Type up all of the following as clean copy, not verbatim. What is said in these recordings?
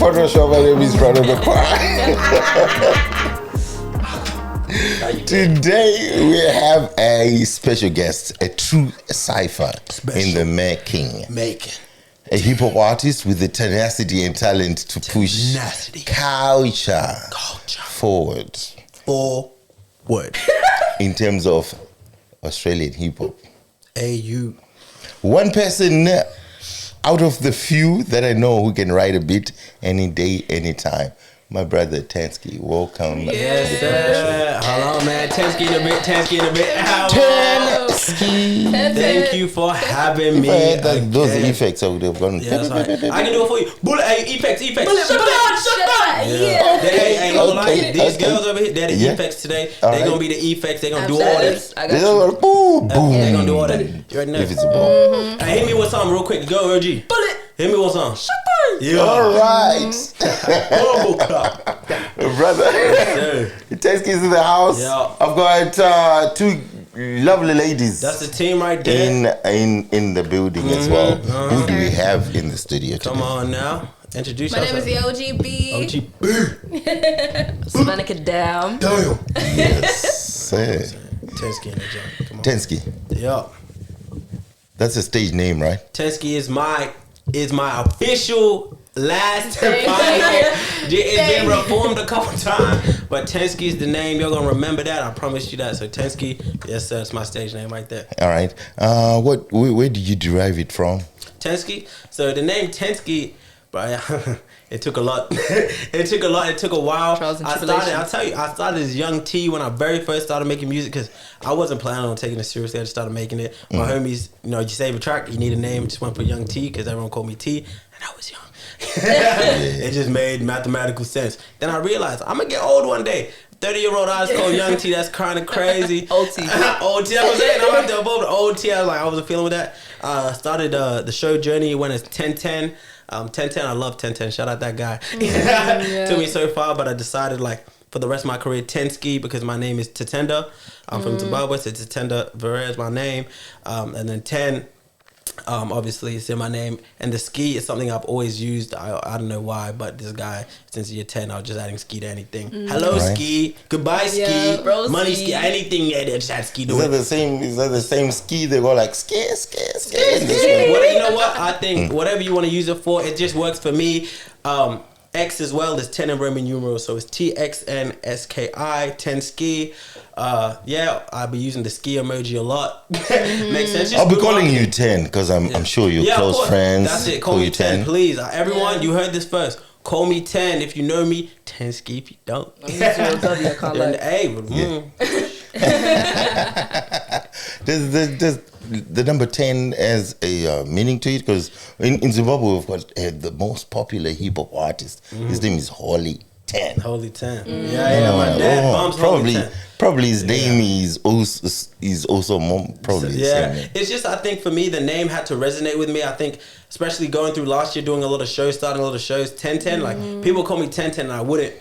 Photoshop my name is front of the choir. Today we have a special guest, a true cipher in the making. A hip-hop artist with the tenacity and talent to push culture forward. In terms of Australian hip-hop. AU. One person out of the few that I know who can write a beat any day, anytime. My brother TNXSKII, welcome. Yes, sir. Hello, man. TNXSKII in a bit. TNXSKII. Thank you for having me. Those effects I would have gone. Yeah, that's right. I can do it for you. Bullet, effects. Shut up. Yeah. Hey, no lie. These girls over here, they're the effects today. They're going to be the effects. They're going to do all this. They're going to do all that. You already know. If it's a ball. Hit me with something real quick. Go, OG. Bullet. Hit me with something. Yeah. All right. Brother. TNXSKII is in the house. Yeah. I've got two lovely ladies. That's the team right there. In the building as well. Who do we have in the studio today? Come on now. Introduce My yourself. name is the OGB. Sovannica Damn. Yes, sir. TNXSKII in the gym. Come on. TNXSKII. Yeah. That's a stage name, right? TNXSKII is my official last and final. It's been reformed a couple times, but TNXSKII is the name. You're gonna remember that. I promise you that. So TNXSKII, yes sir, it's my stage name right there. All right. Where did you derive it from? TNXSKII. So the name TNXSKII, but it took a lot. It took a while. I started as young T when I very first started making music because I wasn't planning on taking it seriously. I just started making it. My homies, you save a track, you need a name. Just went for Young T because everyone called me T, and I was young. It just made mathematical sense. Then I realized I'm gonna get old one day. 30-year-old I was called Young T. That's kind of crazy. Old T. Old T. That's what I'm saying. I'm about to evolve to Old T. I wasn't feeling with that. Started the show journey when it's 1010. 1010, I love 1010. Shout out that guy. Took me so far, but I decided for the rest of my career, TNXSKII, because my name is Tatenda. I'm from Zimbabwe, so Tatenda Verre is my name. And then 10, obviously, it's in my name. And the ski is something I've always used. I don't know why, but this guy, since year 10, I was just adding ski to anything. Hello, ski. Goodbye, ski. Bro, money, ski. Anything, they just add ski to it. Is that the same ski? They go like ski. Well, you know what? I think whatever you want to use it for, it just works for me. X as well is 10 in Roman numerals, so it's TNXSKII, TNXSKII. I'll be using the ski emoji a lot. Makes sense. I'll be calling you 10 because I'm sure you're close friends. That's it. Call me 10, please. Everyone, you heard this first. Call me 10 if you know me. TNXSKII if you don't. Does the number 10 has a meaning to it? Because in Zimbabwe we've got the most popular hip hop artist. His name is Holy 10. Holy 10. My dad bumps Holy 10. Probably his name is also more probably the same name. It's just, I think for me the name had to resonate with me. I think especially going through last year doing a lot of shows, starting a lot of shows, 1010, like people call me 1010 and I wouldn't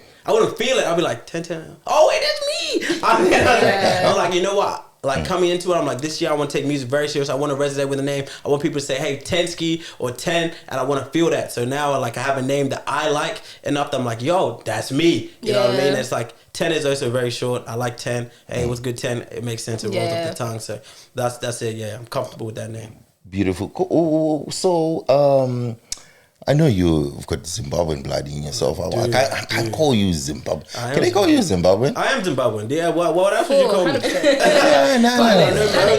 feel it. I'd be like 1010. Oh wait, that's me. I'm like, you know what? Coming into it, I'm like, this year I want to take music very serious. I want to resonate with the name. I want people to say, hey, TNXSKII or 10, and I want to feel that. So now I have a name that I like enough that I'm like, yo, that's me. You know what I mean? It's like 10 is also very short. I like 10. Hey, what's good 10? It makes sense. It rolls off the tongue. So that's it. Yeah, I'm comfortable with that name. Beautiful. Cool. So I know you've got Zimbabwean blood in yourself. I can't call you Zimbabwean. Can I call you Zimbabwean? I am Zimbabwean. Yeah. What else would you call me? No.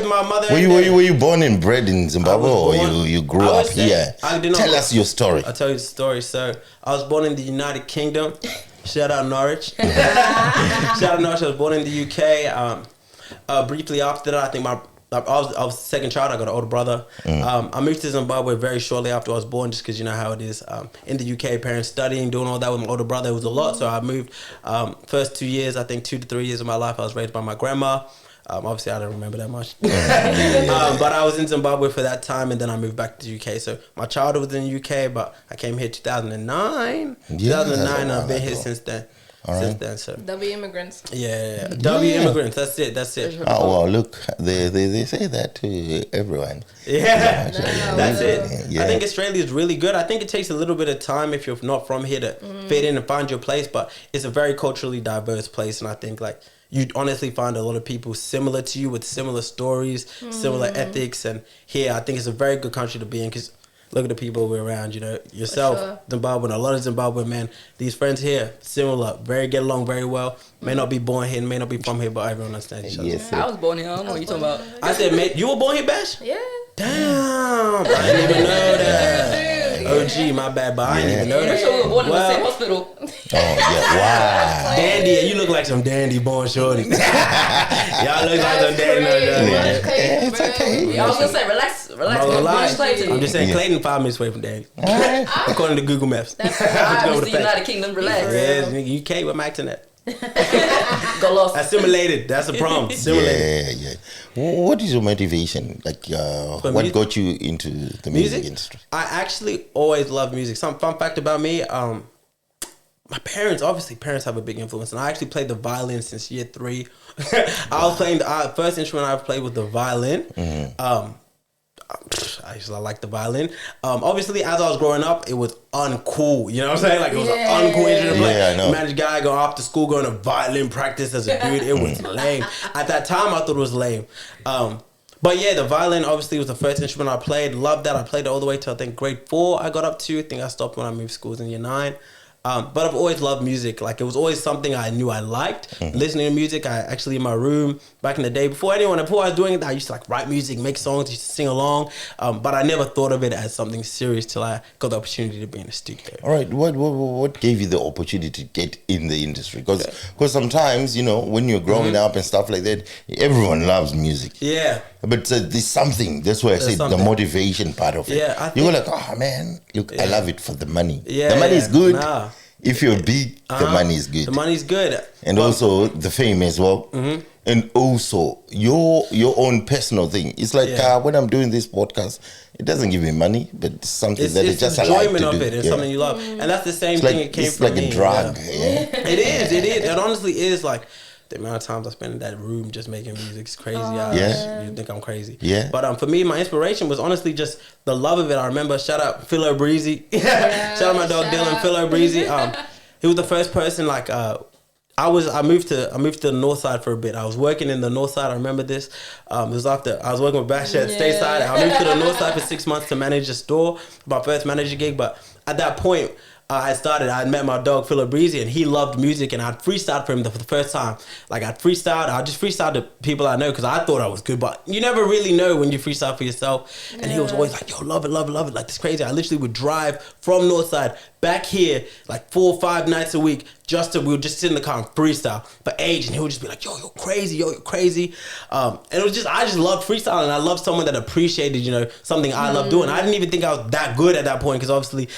My mother. Were you born and bred in Zimbabwe, or you grew up here? Tell us your story. I'll tell you the story. So I was born in the United Kingdom. Shout out Norwich. Shout out Norwich. I was born in the UK. Briefly after that, I think I was second child. I got an older brother. I moved to Zimbabwe very shortly after I was born, just because you know how it is. In the UK, parents studying, doing all that with my older brother, it was a lot. So I moved. First 2 years, I think 2 to 3 years of my life, I was raised by my grandma. Obviously, I don't remember that much. But I was in Zimbabwe for that time, and then I moved back to the UK. So my childhood was in the UK, but I came here 2009. 2009, I've been here since then. since then. So W immigrants. Yeah. W immigrants. That's it. Oh well, look, they say that to everyone. Yeah, that's it. Yeah. I think Australia is really good. I think it takes a little bit of time if you're not from here to fit in and find your place, but it's a very culturally diverse place, and I think like you'd honestly find a lot of people similar to you with similar stories, similar ethics, and here I think it's a very good country to be in because look at the people we're around, you know, yourself, Zimbabwean, a lot of Zimbabwean men, these friends here, similar, get along very well, may not be born here, may not be from here, but everyone understands each other. Yes, I was born here, I don't know what you talking about. I said, mate, you were born here, Bash? Yeah. Damn, I didn't even know that. OG, my bad, but I didn't even know that. Sure we were born in the same hospital. Oh yeah, wow. Dandy, you look like some dandy born shorty. Y'all look like some dandy. It's okay. Yeah, I was gonna say, relax. I'm just saying, Clayton 5 minutes away from Dandy. According to Google Maps. That's Obviously, United Kingdom, relax. Yes, UK with my internet. Go lost. Assimilated. That's the problem. Assimilated. Yeah. What is your motivation? Like, what got you into the music industry? I actually always loved music. Some fun fact about me, my parents have a big influence, and I actually played the violin since year 3. I was playing the first instrument I played was the violin. I like the violin. Obviously, as I was growing up, it was uncool. You know what I'm saying? Like, it was an uncool instrument to play. Yeah, I know. Imagine a guy going off to school going to violin practice as a dude. It was lame. At that time, I thought it was lame. But yeah, the violin obviously was the first instrument I played. Loved that. I played it all the way till I think grade 4 I got up to. I think I stopped when I moved schools in year 9. But I've always loved music. Like, it was always something I knew I liked. Listening to music, I actually in my room back in the day, before I was doing it, I used to like write music, make songs, used to sing along. But I never thought of it as something serious till I got the opportunity to be in the studio. All right, what gave you the opportunity to get in the industry? Because sometimes, you know, when you're growing up and stuff like that, everyone loves music. Yeah. But there's something. That's why I said the motivation part of it. Yeah, you were like, oh man, look, I love it for the money. Yeah, the money is good. Nah. If you're big, the money is good. The money's good. And also the fame as well. And also your own personal thing. It's like when I'm doing this podcast, it doesn't give me money, but it's something that it's just enjoyment I like to of do. it. It's something you love. And that's the same thing it came it's from like me. It's like a drug. Yeah. It is. It honestly is like the amount of times I spend in that room just making music is crazy. You think I'm crazy. Yeah. But for me, my inspiration was honestly just the love of it. I remember, shout out Philo Breezy. Shout out my dog Dylan, Philo Breezy. He was the first person like I moved to the north side for a bit. I was working in the north side. I remember this. It was after I was working with Bash at Stateside. I moved to the north side for 6 months to manage a store, my first manager gig. But at that point, I met my dog Philo Breezy, and he loved music, and I'd freestyled for him for the first time. Like, I just freestyled to people I know because I thought I was good, but you never really know when you freestyle for yourself. And he was always like, yo, love it, like, this crazy. I literally would drive from Northside back here like 4 or 5 nights a week we would just sit in the car and freestyle for age, and he would just be like, yo, you're crazy, and it was just, I just loved freestyling, and I loved someone that appreciated, you know, something I love doing. I didn't even think I was that good at that point, because obviously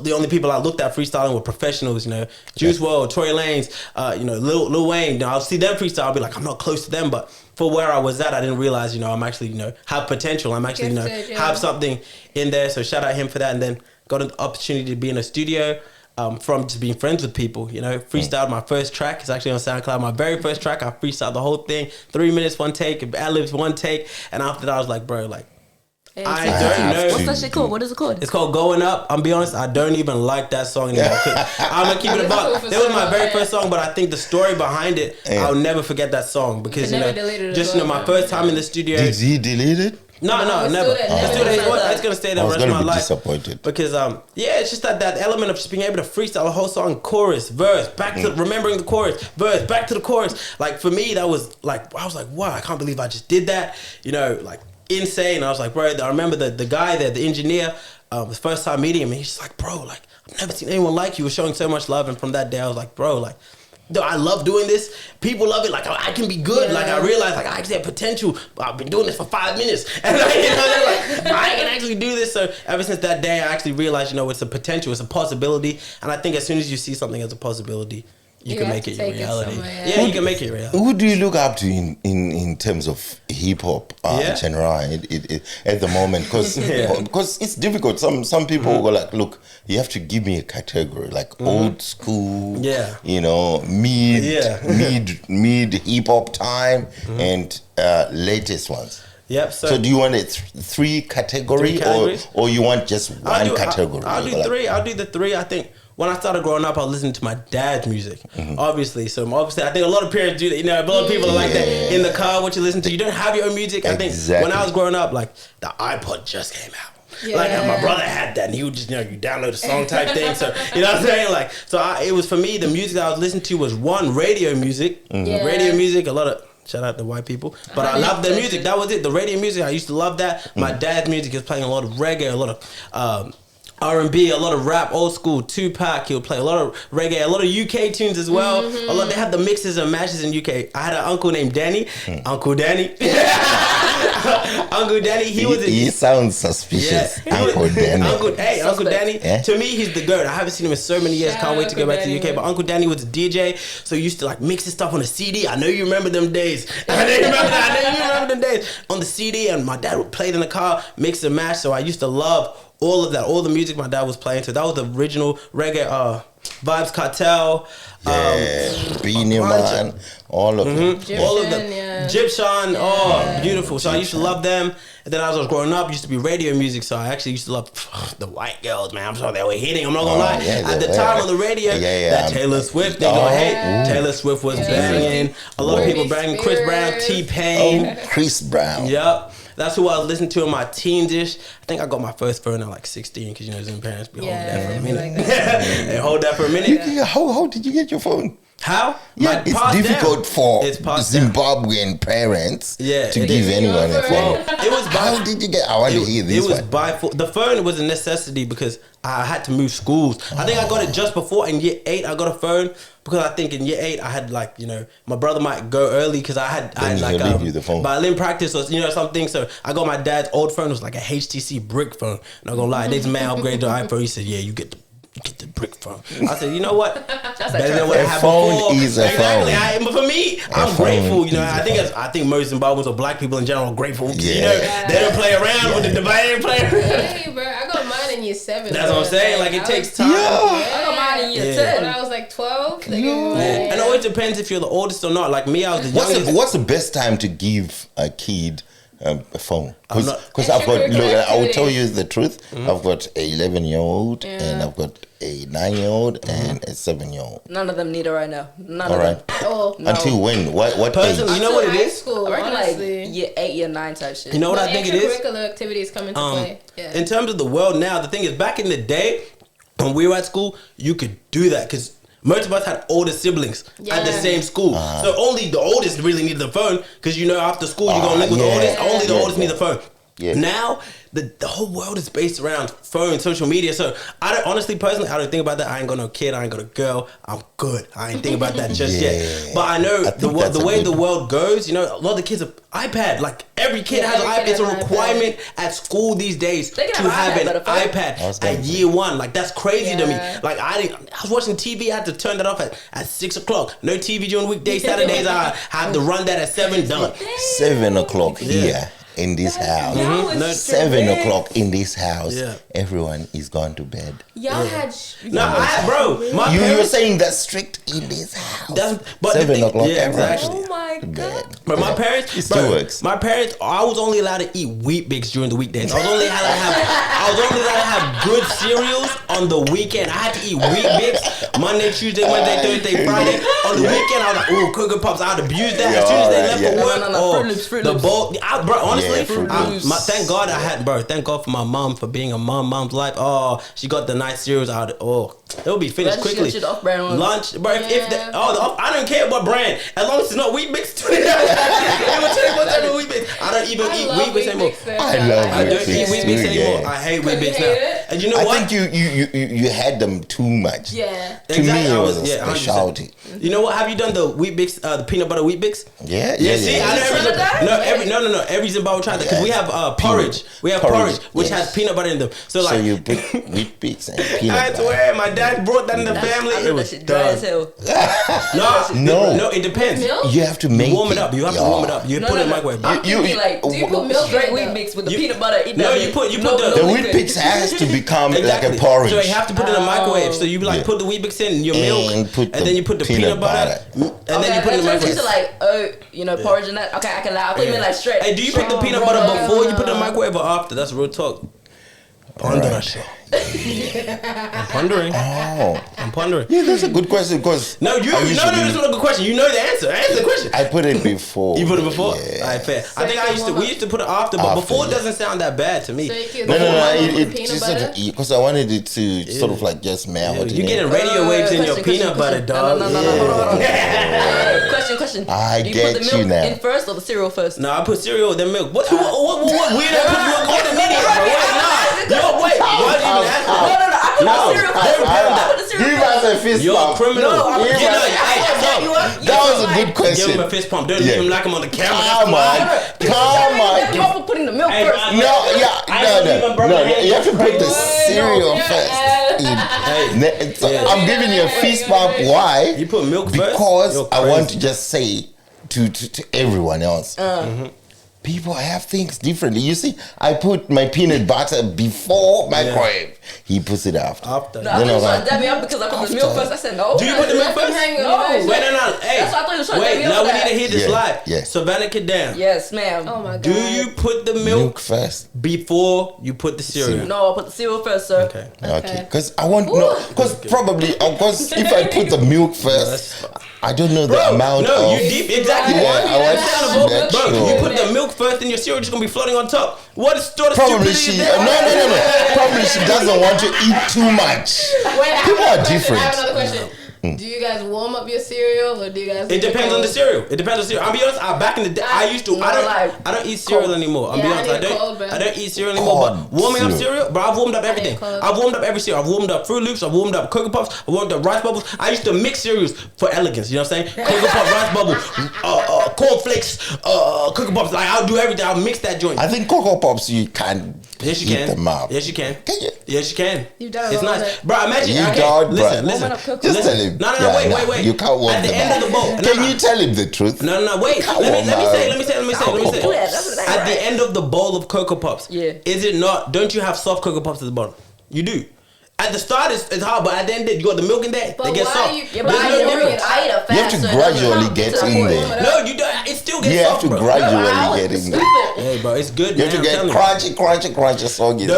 the only people I looked at freestyling were professionals, you know, Juice WRLD, Tory Lanez, you know, Lil Wayne. You know, I'll see them freestyle, I'll be like, I'm not close to them, but for where I was at, I didn't realize, you know, I'm actually, you know, have potential. I'm actually, you know, have something in there. So shout out him for that. And then got an opportunity to be in a studio from just being friends with people, you know. Freestyled my first track. It's actually on SoundCloud. My very first track, I freestyled the whole thing. 3 minutes, 1 take, ad-libs, 1 take. And after that, I was like, bro, like, I don't know. What's that shit called? What is it called? It's called Going Up. I'm be honest, I don't even like that song anymore. I'm gonna keep it a buck. That was my very first song, but I think the story behind it, I'll never forget that song, because, you know, just, you know, my first time in the studio. Did he delete it? No, never. It's gonna stay there the rest of my life. Disappointed because it's just that element of just being able to freestyle a whole song, chorus, verse, back to remembering the chorus, verse, back to the chorus. Like, for me, that was like, I was like, wow, I can't believe I just did that. You know, like, insane. I was like, bro, I remember the guy there, the engineer, the first time meeting him, and he's just like, bro, like, I've never seen anyone like you. He was showing so much love, and from that day, I was like, bro, like, I love doing this. People love it. Like, I can be good. Yeah. Like, I realized, like, I actually have potential. I've been doing this for 5 minutes, and like, you know, like, I can actually do this. So ever since that day, I actually realized, you know, it's a potential, it's a possibility. And I think as soon as you see something as a possibility, you can make it your reality. Yeah, you can make it reality. Who do you look up to in terms of hip hop genre at the moment? Because it's difficult. Some people go like, look, you have to give me a category like old school, you know, mid hip hop time and latest ones. Yep. So do you want a three category or you want just one category? I'll do three. I'll do the three. I think when I started growing up, I was listening to my dad's music, obviously. So obviously, I think a lot of parents do that. You know, a lot of people are like that in the car. What you listen to, you don't have your own music. I think when I was growing up, like the iPod just came out. Yeah. Like my brother had that, and he would just, you know, you download a song type thing. So you know what I'm saying? Like, so it was for me. The music that I was listening to was one radio music, radio music. A lot of. Shout out to white people. But I love their music. That was it. The radio music, I used to love that. My dad's music is playing a lot of reggae, a lot of R&B, a lot of rap, old school, Tupac. He'll play a lot of reggae, a lot of UK tunes as well. A lot. They have the mixes and mashes in UK. I had an uncle named Danny. Uncle Danny. Uncle Danny. He sounds suspicious. Uncle Danny. Uncle Danny. To me, he's the GOAT. I haven't seen him in so many years. Can't wait to go back to the UK. But Uncle Danny was a DJ, so he used to like mix his stuff on a CD. I know you remember them days. I know you remember them days on the CD. And my dad would play it in the car, mix and mash. So I used to love all of that, all the music my dad was playing. So that was the original reggae, Vibes Cartel, Beanie Man, all of them. All of them. Egyptian, beautiful. So I used to love them. And then as I was growing up, it used to be radio music. So I actually used to love the white girls, man. I'm sorry, they were hitting. I'm not gonna lie. At the time on the radio, that Taylor Swift, they go, hey, Taylor Swift was banging. A lot of people banging. Chris Brown, T-Pain. Chris Brown. Yep. That's who I was listening to in my teens-ish. I think I got my first phone at like 16 because, you know, Zoom parents be holding that for a minute. They hold that for a minute. How did you get your phone? How? Yeah, it's difficult for Zimbabwean parents to give anyone a phone. How did you get? I want to hear this. It was the phone was a necessity because I had to move schools. I think I got it just before in year 8. I got a phone because I think in year 8 I had like, you know, my brother might go early because I had like violin practice or, you know, something. So I got my dad's old phone. It was like a HTC brick phone. Not gonna lie, this man upgraded to iPhone. He said, yeah, you get the brick phone. I said, you know what? Better than what I had before. Is a phone. But for me, I'm grateful. You know, I think most Zimbabweans or black people in general are grateful. You know, they don't play around with the device. They don't play around. Hey, bro, I got mine in year 7. That's what I'm saying. Like it takes time. I got mine in year 10. When I was like 12. And it always depends if you're the oldest or not. Like me, I was the youngest. What's the best time to give a kid a phone? Because I've got, look, I will tell you the truth. I've got a 11-year-old and I've got a 9-year-old and a 7-year-old. None of them need it right now. None of them. No. Until when? What age? You know what it is? School, I reckon like year 8, year 9 type shit. You know what I think it is? Extracurricular activities come into play. Yeah. In terms of the world now, the thing is, back in the day when we were at school, you could do that because most of us had older siblings at the same school. So only the oldest really needed the phone because, you know, after school you're going to live with the oldest. Only the oldest need the phone. Now, the whole world is based around phone, social media. So I don't, honestly, personally, I don't think about that. I ain't got no kid. I ain't got a girl. I'm good. I ain't think about that just yet. But I know the way the world goes, you know, a lot of the kids have iPad. Like every kid has an iPad. It's a requirement at school these days to have an iPad at year 1. Like that's crazy to me. Like I was watching TV. I had to turn that off at 6 o'clock. No TV during weekdays. Saturdays I had to run that at 7. Done. 7 o'clock here. In this house, 7 o'clock in this house, everyone is gone to bed. Y'all had you were saying that's strict in this house. 7 o'clock, exactly. Oh my god! But my parents, it still works. My parents, I was only allowed to eat Wheat Bix during the weekdays. I was only allowed to have good cereals on the weekend. I had to eat Wheat Bix Monday, Tuesday, Wednesday, Thursday, Friday. On the weekend, I was like, "Ooh, Cocoa Pops!" I would abuse that. As soon as they left for work, the bowl, bro. Honestly. Thank God I had, bro. Thank God for my mom for being a mom's life. Oh, she got the nice cereals out. It'll be finished quickly. Lunch, bro. I don't care what brand, as long as it's not Wheat Bix. I don't even eat Wheat Bix anymore. I love I don't eat Wheat Bix anymore. I hate Wheat Bix now. And you know I what? think you had them too much. Yeah. To me, it was a specialty. You know what? Have you done the wheat bix, the peanut butter wheat bix? Yeah. See, I know every Zimbabwe tried that because we have porridge. We have porridge which has peanut butter in them. So you put wheat bix and peanut butter. I swear, my dad brought that in the family. It was dry as hell. No, it depends. You have to make warm it up. You have to warm it up. You put it in the microwave. Do you put milk straight wheat mix with the peanut butter? No, you put the wheat bix has to become like a porridge. So you have to put it in the microwave. So you put the wheat bix in your milk, and then you put the peanut butter, and then you put it in the microwave. Porridge and that. Okay, I can lie. I put it in like straight. Hey, do you put the peanut butter before you put it in the microwave or after? That's real talk. Ponder that shit. I'm pondering. I'm pondering. Yeah, that's a good question because that's not a good question. You know the answer. Answer the question. I put it before. You put it before? Yeah. Alright, fair. I think we used to put it after, but before doesn't sound that bad to me. So you No, because I wanted it to sort of like just melt. You're getting radio waves in your peanut butter, dog. No. Hold on. Question. I do you get put the milk you now. in first or the cereal first? No, I put cereal then milk. What weird ass put milk on the medium, bro? Wait. Why did you even ask that? No. I put my cereal first. I put the cereal Give first. us a fist You're a bump. criminal. That was a good question. Give him a fist pump. Don't even like him on the camera. Come on. You have to put in the milk first. No. You have to put the cereal first. I'm giving you a fist bump. Why? You put milk first? Because I want to just say to everyone else. People have things differently. You see, I put my peanut butter before microwave. He puts it after. No, I thought you were trying to dab me up because I put the milk first. I said no. Do you put the milk first? No. Wait, no. Hey, that's why I thought you were trying to dab me up. Now we need to hear this live. Yeah. Sovannica down. Yes, ma'am. Oh my god. Do you put the milk first before you put the cereal? No, I put the cereal first, sir. Okay. Because I want to know. Because if I put the milk first, I don't know the amount of. No, you deep exactly. Bro, you put the milk first, and your cereal just gonna be floating on top. What is sort of probably she? No. Probably she doesn't want to eat too much. People are different. I have another question. Do you guys warm up your cereal or do you guys? It depends on the cereal. I'll be honest. Back in the day, I used to. I don't eat cereal anymore. I'll be honest. I don't eat cereal anymore. But warming up cereal, bro, I've warmed up everything. I've warmed up every cereal. I've warmed up Fruit Loops. I've warmed up Cocoa Puffs. I've warmed up Rice Bubbles. I used to mix cereals for elegance. You know what I'm saying? Cocoa Puff, Rice Bubble, Corn Flakes, Cocoa Puffs. Like I'll do everything. I'll mix that joint. I think Cocoa Pops you can. Yes, you can. Them up. Yes, you can. Can you? Yes, you can. You've done it's nice, bro. Imagine. Listen. Just tell him. No. Wait. You can't warm at the end of the bowl. Can you tell him the truth? No. Wait. Let me say. At the end of the bowl of Cocoa Pops, is it not? Don't you have soft Cocoa Pops at the bottom? You do. At the start, it's hard, but at the end, you got the milk in there. They get soft. You have to gradually get in there. No, you don't. It still gets soft. You have to gradually get in there. Hey, bro, it's good. You have to get crunchy, soggy. I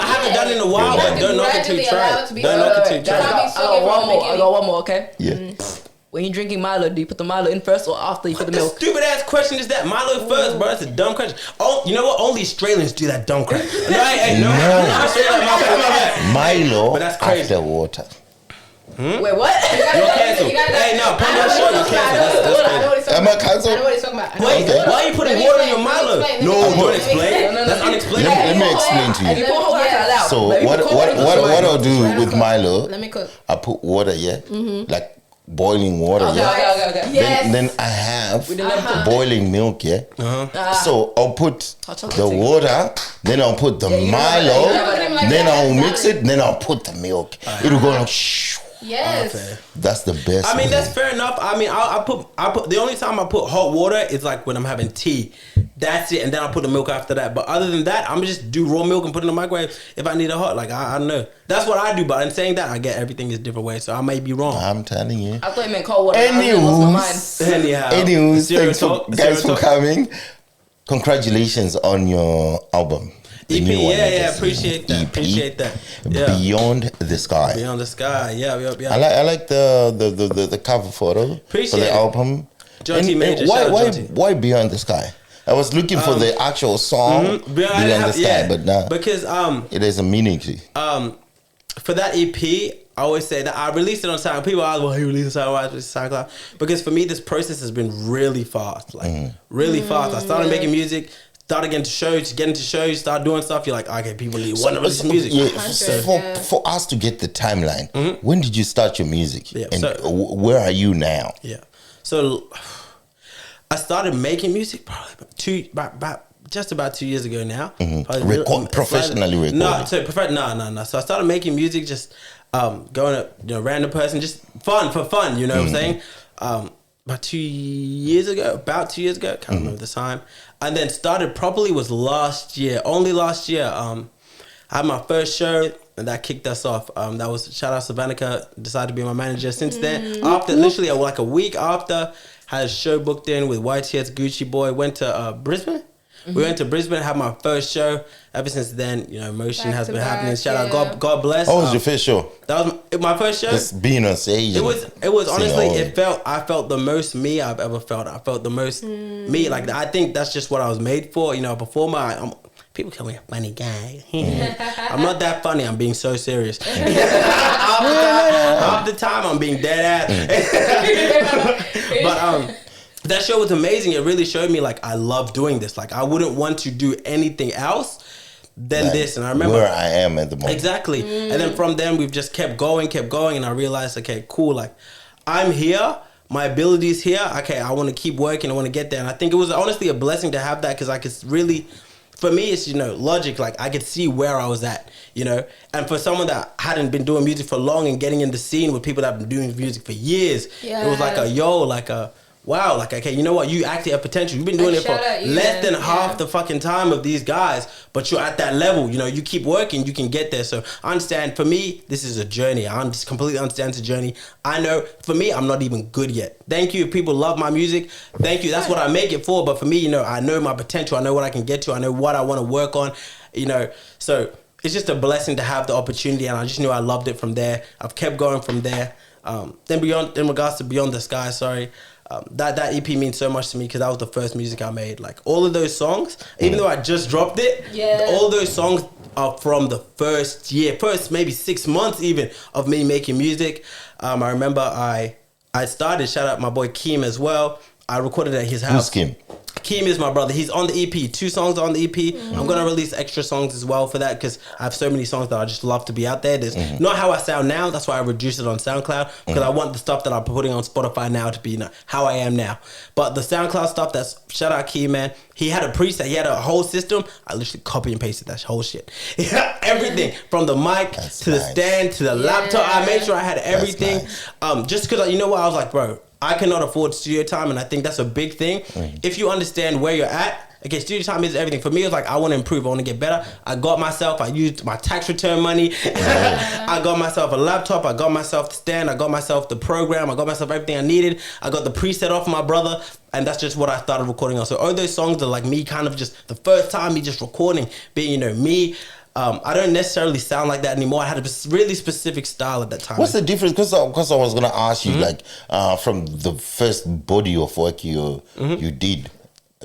haven't done it in a while, but don't knock it till you try it. Don't knock it till you try it. I got one more, okay? Yeah. When you're drinking Milo, do you put the Milo in first or after you put the milk? What stupid ass question is that? Milo first, bro. That's a dumb question. Oh, you know what? Only Australians do that dumb crap. No. Milo but that's crazy. after water. Wait, what? You're canceled. Hey, no, put that shit. You're canceled. Am I canceled? I know what he's talking about. Wait, why are you putting water in your Milo? No, don't explain. That's unexplainable. Let me explain to you. So what I'll do with Milo? Let me cook. I put water, like boiling water, Okay. Yes. Then I have boiling milk, So I'll put the water, then I'll put the Milo, then I'll mix it, then I'll put the milk. It'll go like shh. Yes. That's the best. I mean, that's fair enough. I mean, I put the only time I put hot water is like when I'm having tea. That's it, and then I'll put the milk after that. But other than that, I'm just do raw milk and put it in the microwave if I need it hot. Like I know that's what I do. But in saying that, I get everything is different ways, so I may be wrong. I'm telling you. I thought you meant cold water. Anyways, thanks for coming. Congratulations on your album. EP, appreciate that. Appreciate that. Yeah. Beyond the Sky. Beyond the Sky, yeah. I like the cover photo appreciate for the album. Jonty Major. Why Beyond the Sky? I was looking for the actual song Beyond the Sky, but nah. Because it is a meaning to. For that EP, I always say that I released it on SoundCloud. People ask, well, he released it on SoundCloud. Because for me, this process has been really fast. Really fast. I started making music started getting into shows, start doing stuff. You're like, okay, people need one of this music. Yeah, for us to get the timeline, when did you start your music? Yeah, and where are you now? Yeah. So I started making music probably about 2 years ago now. Professionally recording? No. So I started making music, just going to random person, just for fun. You know what I'm saying? About 2 years ago, can't remember the time. And then started properly was only last year. I had my first show and that kicked us off. That was, shout out Sovannica, decided to be my manager. Since then, after literally like a week after, had a show booked in with YTS Gucci Boy, went to Brisbane. We went to Brisbane, had my first show. Ever since then, motion has been happening. Shout out, God bless. What was your first show? That was my first show. Just being on stage. It was honestly, I felt the most me I've ever felt. I felt the most me. Like, I think that's just what I was made for. A performer. People call me a funny guy. I'm not that funny. I'm being so serious. Half the time, I'm being dead ass. But that show was amazing. It really showed me, like, I love doing this. Like, I wouldn't want to do anything else than this. And I remember where I am at the moment. Exactly. And then from then, we've just kept going. And I realized, okay, cool. Like, I'm here. My ability's here. Okay, I want to keep working. I want to get there. And I think it was honestly a blessing to have that, because I could really, for me, it's, logic. Like, I could see where I was at, And for someone that hadn't been doing music for long and getting in the scene with people that have been doing music for years, it was like wow, like, okay, you know what? You actually have potential. You've been doing it for less than half the fucking time of these guys, but you're at that level. You keep working, you can get there. So I understand, for me, this is a journey. I just completely understand the journey. I know, for me, I'm not even good yet. Thank you. If people love my music, thank you. That's what I make it for. But for me, I know my potential. I know what I can get to. I know what I want to work on, So it's just a blessing to have the opportunity. And I just knew I loved it from there. I've kept going from there. Then in regards to Beyond the Sky, that EP means so much to me, because that was the first music I made. Like, all of those songs, even though I just dropped it, all those songs are from the first maybe 6 months even of me making music. I remember I started, shout out my boy Keem as well. I recorded at his house. Who's Keem? Keem is my brother. He's on the EP. 2 songs are on the EP. I'm going to release extra songs as well for that, because I have so many songs that I just love to be out there. There's not how I sound now. That's why I reduced it on SoundCloud, because I want the stuff that I'm putting on Spotify now to be how I am now. But the SoundCloud stuff, that's, shout out Keem, man. He had a preset. He had a whole system. I literally copy and pasted that whole shit. Everything from the mic to the stand to the laptop. I made sure I had everything. Just because, I was like, bro, I cannot afford studio time, and I think that's a big thing. If you understand where you're at, okay, studio time is everything. For me, it's like, I want to improve. I want to get better. I used my tax return money. I got myself a laptop. I got myself the stand. I got myself the program. I got myself everything I needed. I got the preset off my brother. And that's just what I started recording on. So all those songs are like me kind of just, the first time me just recording, being, me. I don't necessarily sound like that anymore. I had a really specific style at that time. What's the difference? Because I was going to ask you, from the first body of work you did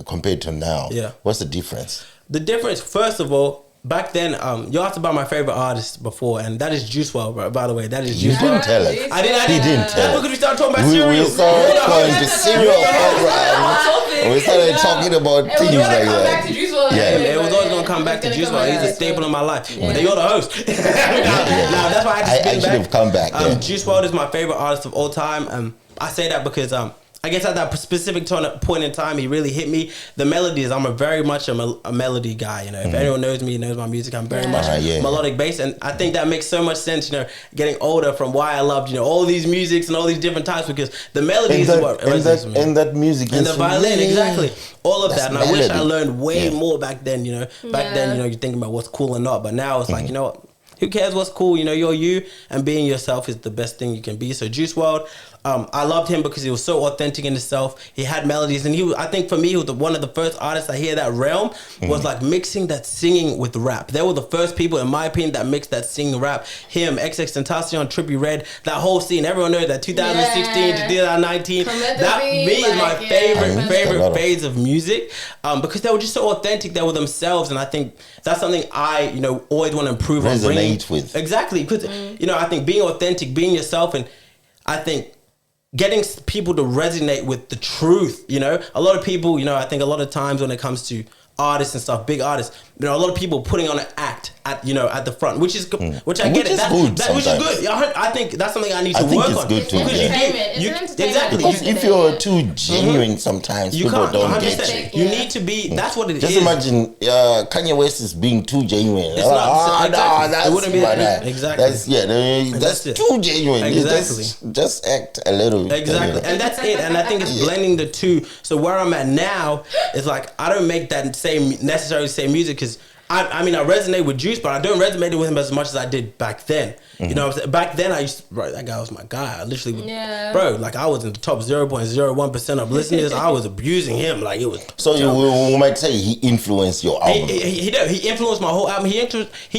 compared to now. Yeah. What's the difference? The difference, first of all, back then, you asked about my favorite artist before, and that is Juice WRLD, by the way. That is Juice WRLD. You didn't tell us. He didn't tell us. Because we started talking about cereal. We started going to cereal program. We started talking about things like that. It was always going to come back to Juice WRLD. He's a staple in my life. But you're the host. That's why I had to spin back. I should have come back. Juice WRLD is my favorite artist of all time. I say that because I guess at that specific point in time, he really hit me. The melodies, I'm very much a melody guy. If anyone knows me, knows my music, I'm very much melodic based, and I think that makes so much sense. Getting older, from why I loved all these musics and all these different types, because the melodies is what resonates with me. And that music, and the violin, exactly, all of that. And I wish I learned way more back then. Back then, you're thinking about what's cool and not, but now it's like, you know what? Who cares what's cool? You're you, and being yourself is the best thing you can be. So Juice WRLD, I loved him because he was so authentic in himself. He had melodies, and I think for me, he was one of the first artists I hear that realm was like mixing that singing with rap. They were the first people, in my opinion, that mixed that singing rap. Him, XXXTentacion, Trippie Redd, that whole scene. Everyone knows that 2016 to 2019. That me is my favorite phase of music, because they were just so authentic. They were themselves, and I think that's something I always want to improve on. Resonate with. Exactly, because I think being authentic, being yourself, and I think getting people to resonate with the truth. A lot of people, I think a lot of times when it comes to artists and stuff, big artists, a lot of people putting on an act at the front, which I get it. Which is good. I think that's something I need to work on. It's good too. Exactly. Because if you're too genuine, sometimes people don't get you. You need to be. That's what it is. Just imagine Kanye West is being too genuine. It's not. Exactly. It wouldn't be that. Exactly. That's too genuine. Exactly. Just act a little. Exactly. And that's it. And I think it's blending the two. So where I'm at now is like I don't make that necessarily same music because I mean I resonate with Juice, but I don't resonate with him as much as I did back then. You know what I'm saying? Back then I used to, bro, that guy was my guy. I literally bro, like I was in the top 0.01% of listeners. I was abusing him like it was. So you might say he influenced your album. He did. He influenced my whole album. He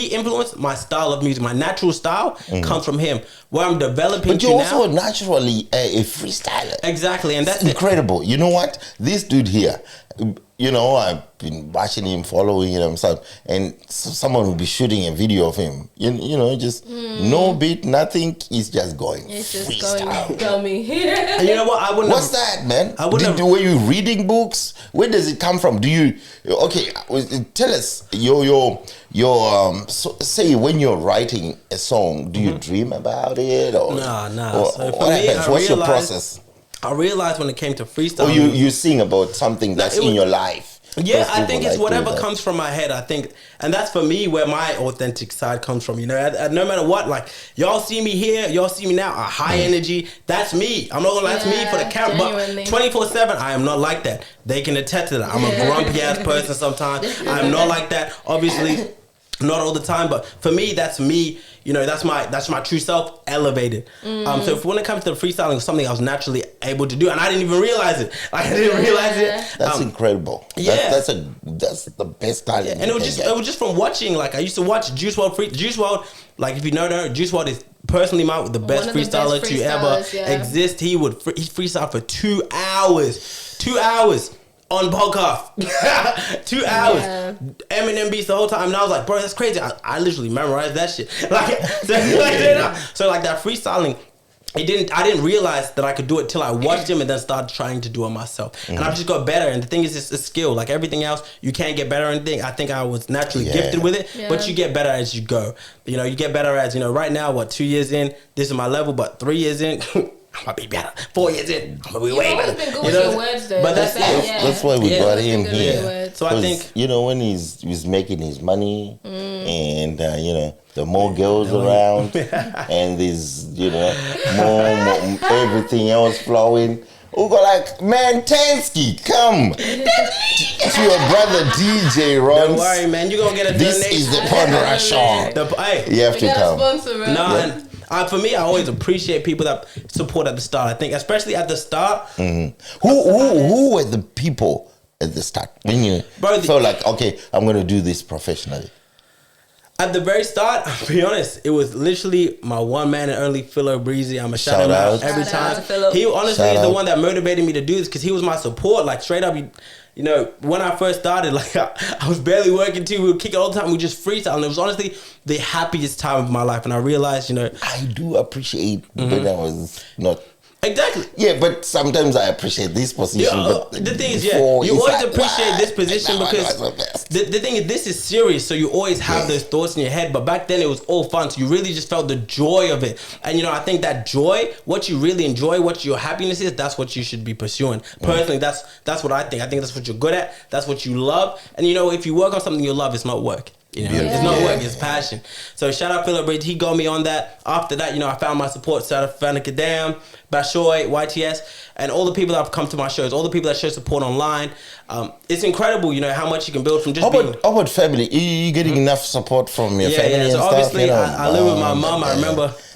influenced my style of music. My natural style comes from him. Where I'm developing. But you're also naturally a freestyler. Exactly, and that's incredible. You know what? This dude here, I've been watching him, following him, and someone will be shooting a video of him. Just no beat, nothing. He's just going. It's just freestyle. going dummy. And you know what? I wouldn't. What's that, man? Were you reading books? Where does it come from? Tell us your say when you're writing a song, do you dream about it or nah? So what happens? What's your process? I realized when it came to freestyle, or you sing about something that's in your life. Yeah, I think it's whatever comes from my head. I think, and that's for me where my authentic side comes from. No matter what, like y'all see me here, y'all see me now, a high energy. That's me. I'm not gonna lie, that's me for the camera. But 24/7, I am not like that. They can attest to that. I'm a grumpy ass person sometimes. I'm not like that. Obviously, not all the time, but for me, that's me. That's my true self elevated. So when it comes to freestyling, it's something I was naturally able to do, and I didn't even realize it. Like I didn't realize it. That's incredible. Yeah, that's the best talent. And it was just from watching. Like I used to watch Juice WRLD. Juice WRLD, like if you know, Juice WRLD is personally the best freestyler to ever exist. He freestyle for 2 hours. 2 hours. On podcast, 2 hours. Eminem beats the whole time, and I was like, "Bro, that's crazy." I literally memorized that shit. So like that freestyling, I didn't realize that I could do it till I watched him and then started trying to do it myself. And I've just got better. And the thing is, it's a skill. Like everything else, you can't get better at anything. I think I was naturally gifted with it, but you get better as you go. You get better as right now. 2 years in, this is my level, but 3 years in. I'm gonna be better. 4 years in, I'm gonna be way better. Been good with your words, though. But that's why we brought him here. So I think when he's making his money, and the more girls around, and there's more everything else flowing. We go like, man, Tansky, come to your brother DJ Ron. Don't worry, man. You gonna get a donation. This is the Pondera Show. You have to come. Sponsor, for me, I always appreciate people that support at the start. I think, especially at the start. Who were the people at the start when you felt like, okay, I'm going to do this professionally? At the very start, I'll be honest, it was literally my one man and only Philo Breezy. I'm a shout him out every time. He honestly is the one that motivated me to do this because he was my support. Like straight up, when I first started, like I was barely working too. We would kick it all the time. We just freestyle, and it was honestly the happiest time of my life. And I realized, I do appreciate when I was not. Exactly. Yeah, but sometimes I appreciate this position. But the thing is, you always appreciate this position because the thing is, this is serious. So you always have those thoughts in your head. But back then, it was all fun. So you really just felt the joy of it. And I think that joy, what you really enjoy, what your happiness is, that's what you should be pursuing. Personally, that's what I think. I think that's what you're good at. That's what you love. And if you work on something you love, it's not work. It's not work, it's passion. So shout out Philip Bridge, he got me on that. After that, I found my support. Shout out Sovannica, Bashoy, YTS, and all the people that have come to my shows, all the people that show support online. It's incredible, how much you can build from just being. How about family? Are you getting enough support from your family? Yeah, so obviously I live with my mom. I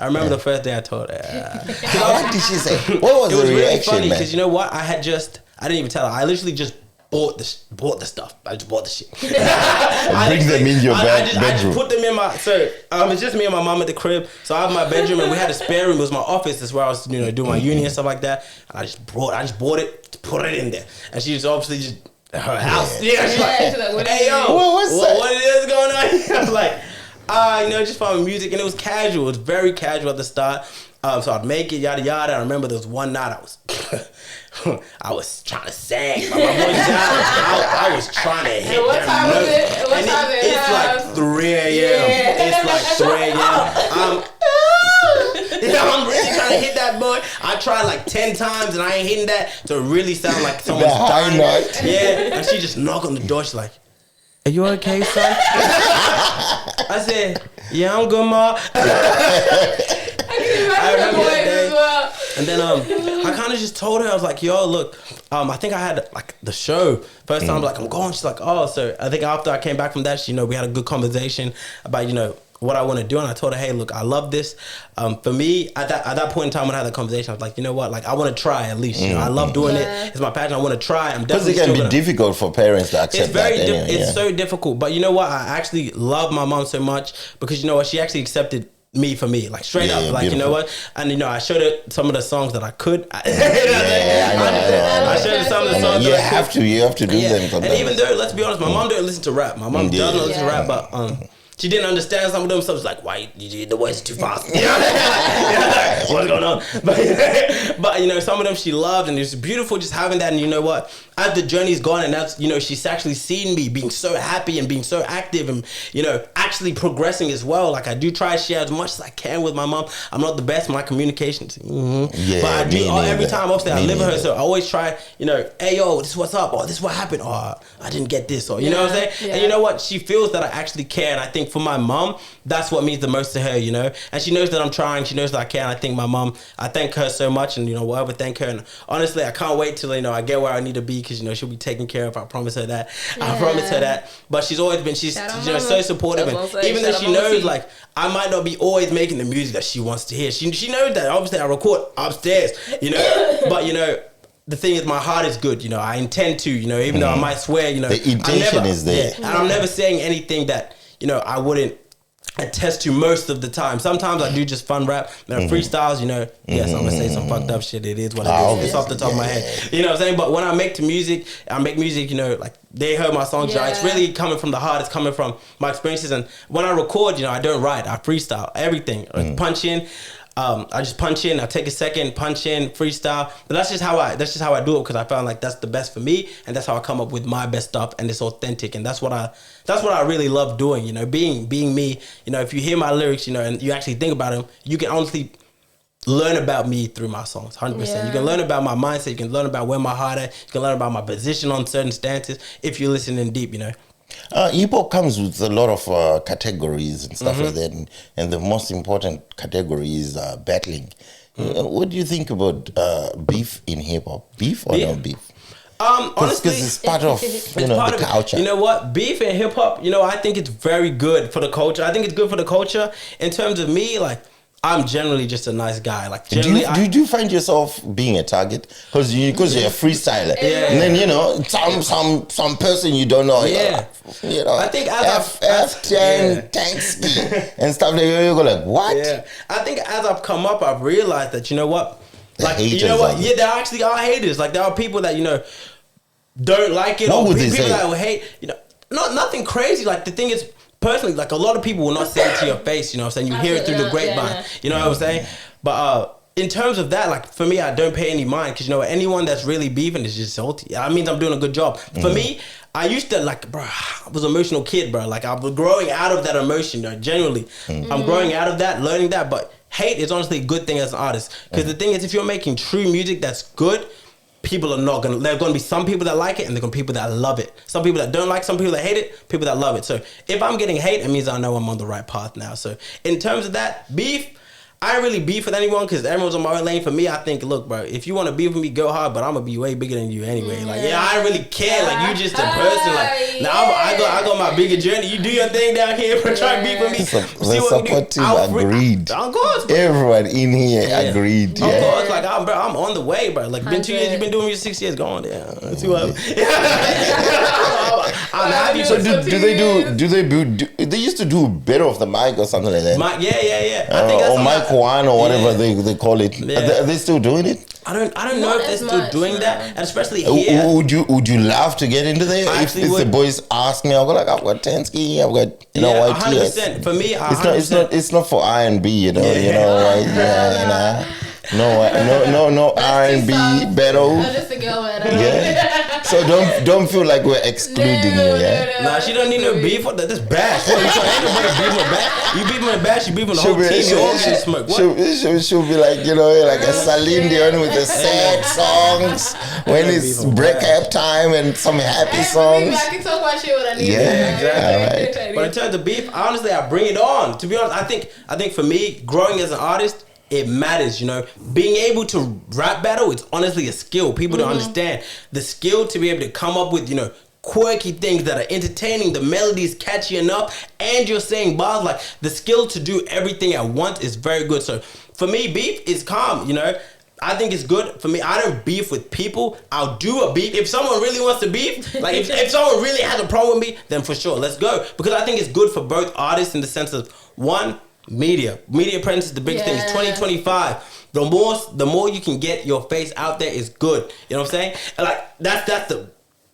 remember the first day I told her. What did she say? What was the reaction, really funny because you know what? I didn't even tell her. I literally just bought the stuff. I just bought the shit. Bring them in your bedroom. I just put them in my. So it's just me and my mom at the crib. So I have my bedroom, and we had a spare room. It was my office. That's where I was, doing my uni and stuff like that. And I just bought it, put it in there, and she just obviously just her house. Yeah, she's like, hey yo, what is going on? I was like, just found music, and it was casual. It was very casual at the start. So I'd make it, yada yada. I remember there was one night I was trying to sing. My voice I was trying to hit that note. It's like 3 a.m. It's like 3 a.m. I'm really trying to hit that boy. I tried like 10 times and I ain't hitting that to really sound like someone's dying. Yeah, and she just knocked on the door. She's like, "Are you okay, son?" I said, "Yeah, I'm good, ma." I remember that day. And then I kind of just told her, I was like, "Yo, look, I think I had like the show first time. Like I'm going." She's like, "Oh," so I think after I came back from that, we had a good conversation about what I want to do, and I told her, "Hey, look, I love this." For me, at that point in time when I had the conversation, I was like, "You know what? Like, I want to try at least. I love doing it. It's my passion. I want to try." I'm definitely because it can be difficult for parents to accept that. It's so difficult. But you know what? I actually love my mom so much because you know what? She actually accepted me for me, like straight up, like beautiful. You know what? And I showed her some of the songs that I could. I showed her some of the songs. You have to do them. Sometimes. And even though, let's be honest, my mom don't listen to rap. My mom doesn't listen to rap, but she didn't understand some of them. So it's like, why the voice is too fast? What's going on? But some of them she loved, and it's beautiful just having that. And you know what? As the journey's gone, and that's she's actually seen me being so happy and being so active, and actually progressing as well. Like I do try to share as much as I can with my mom. I'm not the best in my communications, but I do every time. Obviously, I live with her, so I always try. Hey yo, this is what's up, or this is what happened, or I didn't get this, or you know what I'm saying. Yeah. And you know what? She feels that I actually care, and I think for my mom, that's what means the most to her, and she knows that I'm trying. She knows that I care. And I think my mom, I thank her so much, and whatever, thank her. And honestly, I can't wait till I get where I need to be, because she'll be taken care of. I promise her that. I promise her that. But she's always been so supportive, and even though she knows like I might not be always making the music that she wants to hear, she knows that obviously I record upstairs, but the thing is, my heart is good. I intend to. Even though I might swear. The intention is there, and I'm never saying anything that I wouldn't attest to most of the time. Sometimes I do just fun rap. Freestyles, yes, I'm gonna say some fucked up shit. It is what it is. It's off the top of my head. You know what I'm saying? But when I make music, like they heard my songs. It's really coming from the heart. It's coming from my experiences. And when I record, I don't write. I freestyle everything. Like punch in. I just punch in. I take a second, punch in, freestyle. But that's just how I do it, because I found like that's the best for me, and that's how I come up with my best stuff, and it's authentic, and that's what I really love doing. Being me. If you hear my lyrics, and you actually think about them, you can honestly learn about me through my songs. 100%. Yeah. You can learn about my mindset. You can learn about where my heart at. You can learn about my position on certain stances if you're listening deep. Hip-hop comes with a lot of categories and stuff like that, and the most important category is battling. What do you think about beef in hip-hop? Beef or no beef? Honestly, because it's part of the culture. You know what? Beef and hip-hop, I think it's very good for the culture. I think it's good for the culture. In terms of me, like, I'm generally just a nice guy. Like, do you find yourself being a target because you're a freestyler, and then some person you don't know, I think TNXSKII and stuff like that, you go like, what? Yeah, I think as I've come up, I've realized that like there actually are haters. Like there are people that don't like it, what or would they people say? that will hate. Nothing crazy. Like the thing is, personally, like a lot of people will not say it to your face, you hear it through the grapevine, you know what I'm saying? But in terms of that, like for me, I don't pay any mind, because anyone that's really beefing is just salty. That means I'm doing a good job. For me, I used to I was an emotional kid, bro. Like I was growing out of that emotion, genuinely. I'm growing out of that, learning that, but hate is honestly a good thing as an artist, because the thing is, if you're making true music that's good, people are not gonna. There are gonna be some people that like it, and there are gonna be people that love it. Some people that don't like, some people that hate it, people that love it. So if I'm getting hate, it means I know I'm on the right path now. So in terms of that beef, I ain't really beef with anyone, because everyone's on my own lane. For me, I think, look, bro, if you want to beef with me, go hard, but I'm gonna be way bigger than you anyway. Like, I don't really care. Like, you just a person. Like, now I go my bigger journey. You do your thing down here, but try to beef with me. The support team agreed. Of course, bro. Everyone in here agreed. Of course, like I'm on the way, bro. Like, been 2 years, you've been doing music 6 years. Go on there. Let's see what I'm happy. So they used to do better off the mic or something like that. Yeah. I think that's or mic one or whatever they call it. Yeah. Are they still doing it? I don't know if they're still doing that, and especially here. Would you love to get into there? If the boys ask me, I'll go like, I've got TNXSKII, I've got white 100%. For me, 100%. It's not for R&B, you know, right? No R&B battle. I'm just a girl, man. Yeah. So don't feel like we're excluding you. Yeah. Nah, she don't need no beef. That's bash. What, you trying to beef with bash? You beefing with bash? You beefing the whole team? You all get smoked. She'll be like, like a Celine Dion with the sad songs when it's breakup time and some happy songs. I can talk about shit when I need. Yeah, exactly. Right. But in terms of beef, honestly, I bring it on. To be honest, I think for me, growing as an artist, it matters, being able to rap battle, it's honestly a skill. People don't understand the skill to be able to come up with, quirky things that are entertaining, the melody is catchy enough, and you're saying bars. Like, the skill to do everything at once is very good. So for me, beef is calm, I think it's good. For me, I don't beef with people. I'll do a beef. If someone really wants to beef, like if someone really has a problem with me, then for sure, let's go. Because I think it's good for both artists in the sense of, one, media presence is the big thing. It's 2025. The more you can get your face out there is good. You know what I'm saying? And like that's the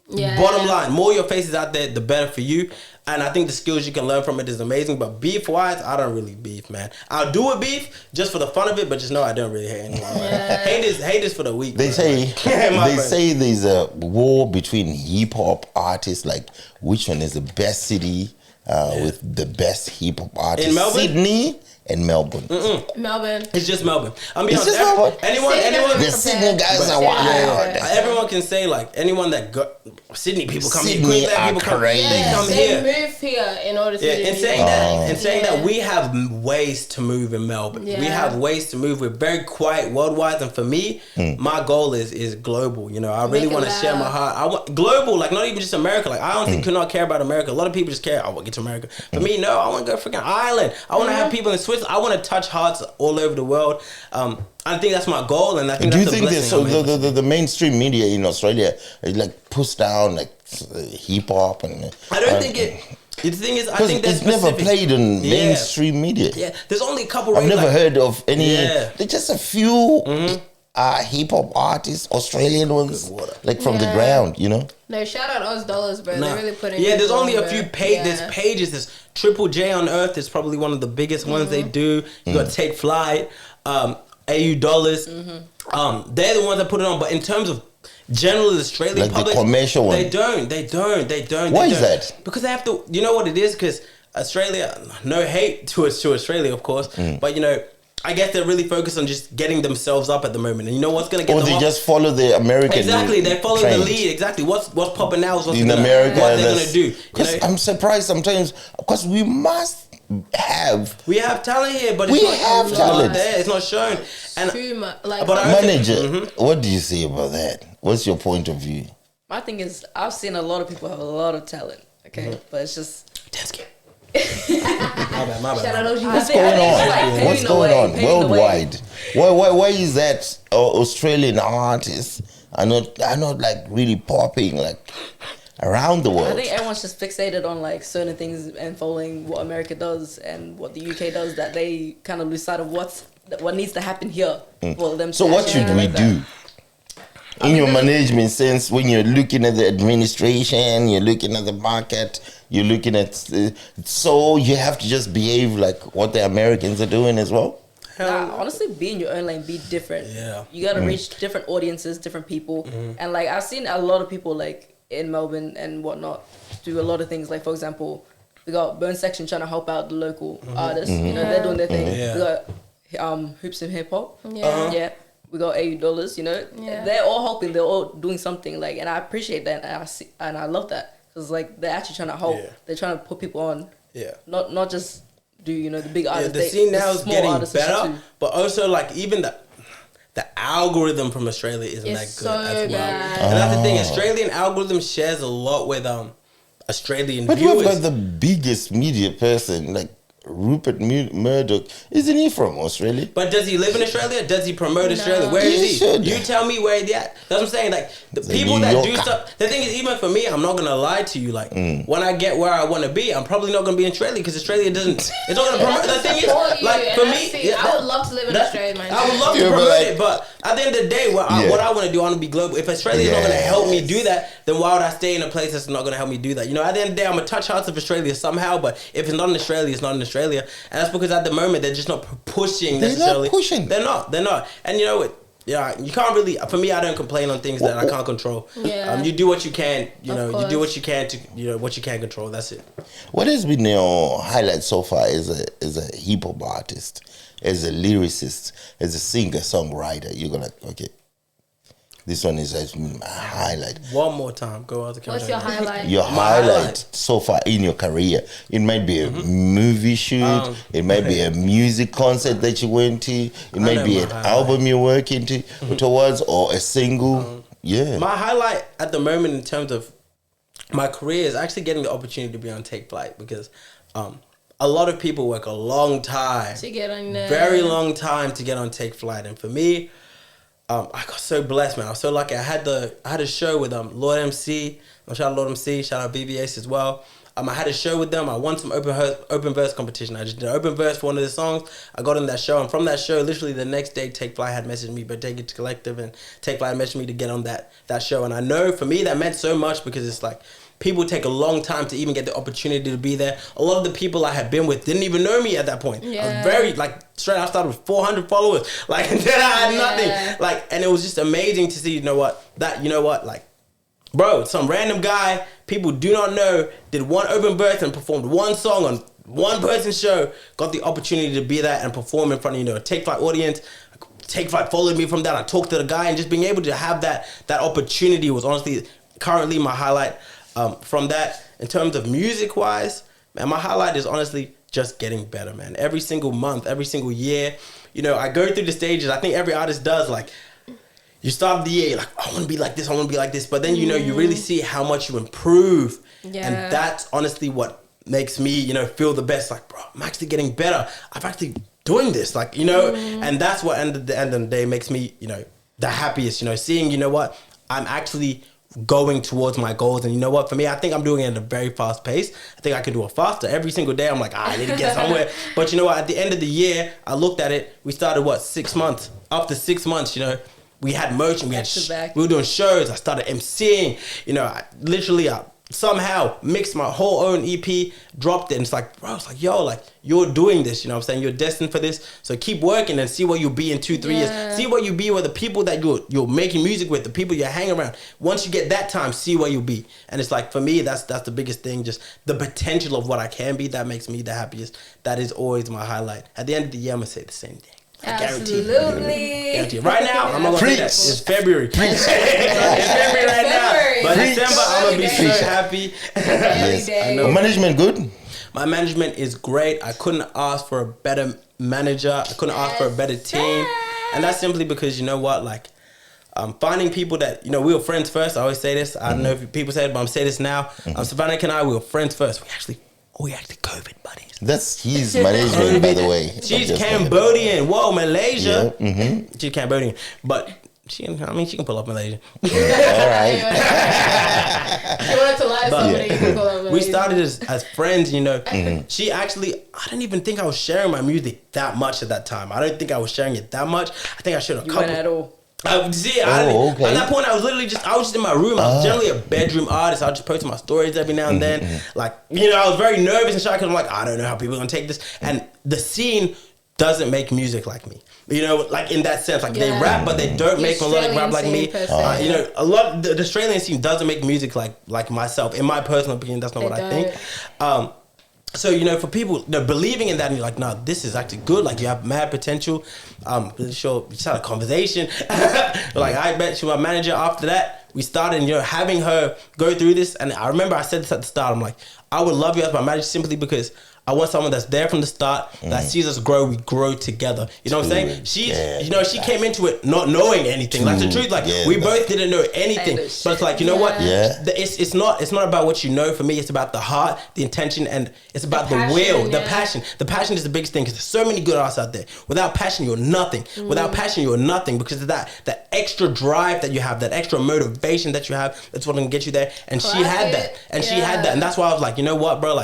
bottom line. More your face is out there, the better for you. And I think the skills you can learn from it is amazing. But beef wise, I don't really beef, man. I'll do a beef just for the fun of it, but just know I don't really hate anyone. Hate is for the weak. They say there's a war between hip hop artists. Like, which one is the best city? With the best hip hop artists, in Melbourne? Sydney and Melbourne. Melbourne. It's just Melbourne. I mean, anyone. The Sydney guys are wild. Everyone can say like anyone that got Sydney people come here. Sydney are crazy. They come here. They move here in order to. And saying that we have ways to move in Melbourne. We have ways to move. We're very quiet worldwide, and for me, my goal is global. I really want to share my heart. I want global, like not even just America. Like I honestly could not care about America. A lot of people just care. I want to get to America. For me, no. I want to go freaking Ireland. I want to have people in Switzerland. I want to touch hearts all over the world. I think that's my goal, and I think that's a blessing. Do you think the mainstream media in Australia like push down like hip hop and? I don't think it. The thing is, I think that's it's never played in mainstream media. Yeah, there's only a couple. I've never heard of any. There's just a few hip hop artists, Australian ones, like from the ground. No, shout out Oz Dollars, bro. They really put in. Yeah, there's only a few There's pages. There's Triple J on Earth is probably one of the biggest ones they do. You got Take Flight, AU Dollars. They're the ones that put it on. But in terms of general Australian like public, the commercial one, they don't. Why is that? Because they have to. You know what it is? Because Australia. No hate to Australia, of course, but I guess they're really focused on just getting themselves up at the moment, and you know what's gonna get them they up? just follow the American. Exactly, they follow trend. the lead. Exactly, what's popping now is in America. What they're gonna do. I'm surprised sometimes because we must have. We have talent here, but we it's have not talent. there. It's not shown. And too much. Like, manager, what do you say about that? What's your point of view? My thing is, I've seen a lot of people have a lot of talent. Okay, but it's just. My bad. Shout out OG. What's going on? What's going on worldwide? Why is that Australian artists are not like really popping like around the world? I think everyone's just fixated on like certain things and following what America does and what the UK does, that they kind of lose sight of what needs to happen here for them. So what should we do? In your management sense, when you're looking at the administration, you're looking at the market, you're looking at... so you have to just behave like what the Americans are doing as well? Honestly, be in your own lane, be different. Yeah. You got to reach different audiences, different people. And like I've seen a lot of people like in Melbourne and whatnot do a lot of things. Like for example, we got Burn Section trying to help out the local artists. They're doing their thing. We got Hoops and Hip Hop. Yeah. We got $80, They're all helping. They're all doing something, like, and I appreciate that, and I love that because like they're actually trying to help. They're trying to put people on. Not just do the big artists. The scene now is getting better, but also like even the algorithm from Australia isn't that good so as well. bad. And that's the thing. Australian algorithm shares a lot with Australian but viewers. But we've got the biggest media person like Rupert Murdoch, isn't he from Australia? But does he live in Australia? Does he promote Australia? Where is he? Should. You tell me where he's at. That's what I'm saying. Like the people that do stuff. The thing is, even for me, I'm not gonna lie to you. Like when I get where I want to be, I'm probably not gonna be in Australia because Australia doesn't. It's not gonna promote. The thing is, like for me, I would love to live in Australia, man. I would love to promote it, but At the end of the day, what I want to do, I want to be global. If Australia's not going to help me do that, then why would I stay in a place that's not going to help me do that? You know, at the end of the day, I'm going to touch hearts of Australia somehow, but if it's not in Australia, it's not in Australia. And that's because at the moment, they're just not pushing necessarily. They're not pushing. They're not. And you know what? Yeah, you can't really. For me, I don't complain on things that I can't control. Yeah. You do what you can. You know, you do what you can to what you can control. That's it. What has been your highlight so far as a hip hop artist, as a lyricist, as a singer songwriter? You're gonna this one has been my highlight. One more time, go out the camera. What's your highlight? Your highlight so far in your career. It might be a movie shoot. It might be a music concert that you went to. It might be an album you're working towards, or a single. My highlight at the moment in terms of my career is actually getting the opportunity to be on Take Flight, because a lot of people work a long time to get on there. Very long time to get on Take Flight, and for me, I got so blessed, man. I was so lucky. I had a show with Lord MC. Shout out Lord MC. Shout out BBS as well. I had a show with them. I won some open verse competition. I just did an open verse for one of the songs. I got on that show, and from that show, literally the next day, Take Flight had messaged me, but Take It Collective, and Take Flight messaged me to get on that show. And I know for me that meant so much, because it's like, people take a long time to even get the opportunity to be there. A lot of the people I had been with didn't even know me at that point. Yeah. I was very, straight out, I started with 400 followers. Then I had nothing. And it was just amazing to see, bro, some random guy, people do not know, did one open verse and performed one song on one person's show, got the opportunity to be there and perform in front of, a Take Flight audience. Take Flight followed me from that. I talked to the guy, and just being able to have that opportunity was honestly currently my highlight. From that, in terms of music-wise, man, my highlight is honestly just getting better, man. Every single month, every single year, I go through the stages. I think every artist does, you start the year, you're like, I want to be like this, I want to be like this. But then, you really see how much you improve. Yeah. And that's honestly what makes me, feel the best. Like, bro, I'm actually getting better. I'm actually doing this, and that's what at the end of the day makes me, the happiest, seeing, I'm actually going towards my goals. And for me, I think I'm doing it at a very fast pace. I think I can do it faster. Every single day I'm like, I need to get somewhere. But at the end of the year, I looked at it, we started 6 months. After 6 months, we had merch, and we were doing shows. I started emceeing, I somehow mixed my whole own EP, dropped it, and it's like, bro, you're doing this, you're destined for this, so keep working and see what you'll be in 2-3 years. See what you be with the people that you're making music with, the people you're hanging around. Once you get that time, see what you'll be. And it's like, for me, that's the biggest thing, just the potential of what I can be. That makes me the happiest. That is always my highlight. At the end of the year, I'm gonna say the same thing. Guarantee. Right now, I'm not gonna say that. It's February. It's February right now. But December, I'm gonna be so happy. Yes. I know. Management good? My management is great. I couldn't ask for a better manager. I couldn't ask for a better team. And that's simply because, finding people that, we were friends first. I always say this. I don't know if people say it, but I'm saying this now. Sovannica and I, we were friends first. We actually COVID buddies. That's his management, by the way. She's Cambodian. Whoa, Malaysia. Yeah. Mm-hmm. She's Cambodian, but she can pull up Malaysia. All right. She wanted to lie to somebody. You can pull up Malaysia. We started as friends, She actually, I didn't even think I was sharing my music that much at that time. I don't think I was sharing it that much. I think I should have. You went at all. Okay. At that point, I was just in my room. I was generally a bedroom artist. I would just post my stories every now and then. I was very nervous and shy because I'm like, I don't know how people are going to take this. And the scene doesn't make music like me. In that sense, they rap, but they don't make melodic rap like me. A lot the Australian scene doesn't make music like myself. In my personal opinion, that's not what I think. So, for people believing in that, and you're like, nah, this is actually good. You have mad potential. Really sure we just had a conversation. I met she was my manager. After that, we started, having her go through this. And I remember I said this at the start. I'm like, I would love you as my manager simply because I want someone that's there from the start, that sees us grow, we grow together. You know what I'm saying? She came into it not knowing anything. That's the truth. We both didn't know anything. But it's like, what? Yeah. It's not about what you know. For me, it's about the heart, the intention, and it's about the will, the passion. The passion is the biggest thing because there's so many good artists out there. Without passion, you're nothing. Without passion, you're nothing because of that extra drive that you have, that extra motivation that you have. That's what's going to get you there. And she had that. And she had that. And that's why I was like, you know what, bro?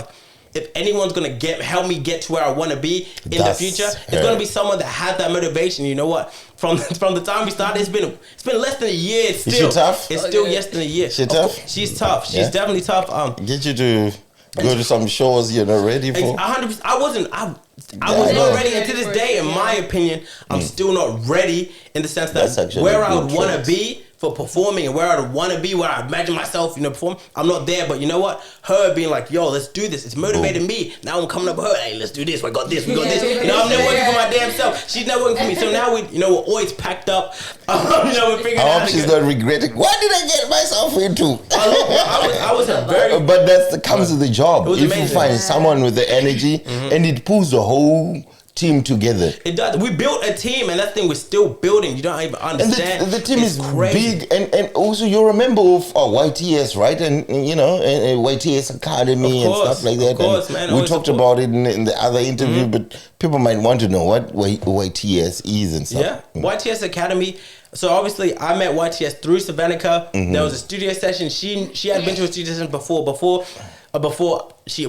if anyone's gonna help me get to where I want to be in the future, it's gonna be someone that had that motivation. You know what? From the time we started, it's been less than a year. Still, is she tough? It's still less than a year. She tough? She's tough. She's definitely tough. Get you to go to some shows you're not ready for. 100%. I was not ready, and to this day, in my opinion, I'm still not ready in the sense that where I would want to be for performing and where I want to be, where I imagine myself, perform. I'm not there, but you know what? Her being like, yo, let's do this. It's motivated me. Now I'm coming up with her. Hey, let's do this. We got this. I'm never working for my damn self. She's not working for me. So now we're always packed up. We're figuring out. I hope she's not regretting. What did I get myself into? I was a very. But that comes with the job. If amazing. you find someone with the energy, and it pulls the whole team together. It does. We built a team, and that thing we're still building. You don't even understand. And the team is crazy. Big, and also you're a member of YTS, right? And and YTS Academy and stuff like that. Of course, man. We talked about it in the other interview, but people might want to know what YTS is and stuff. Yeah, YTS Academy. So obviously, I met YTS through Sovannica. There was a studio session. She had been to a studio session before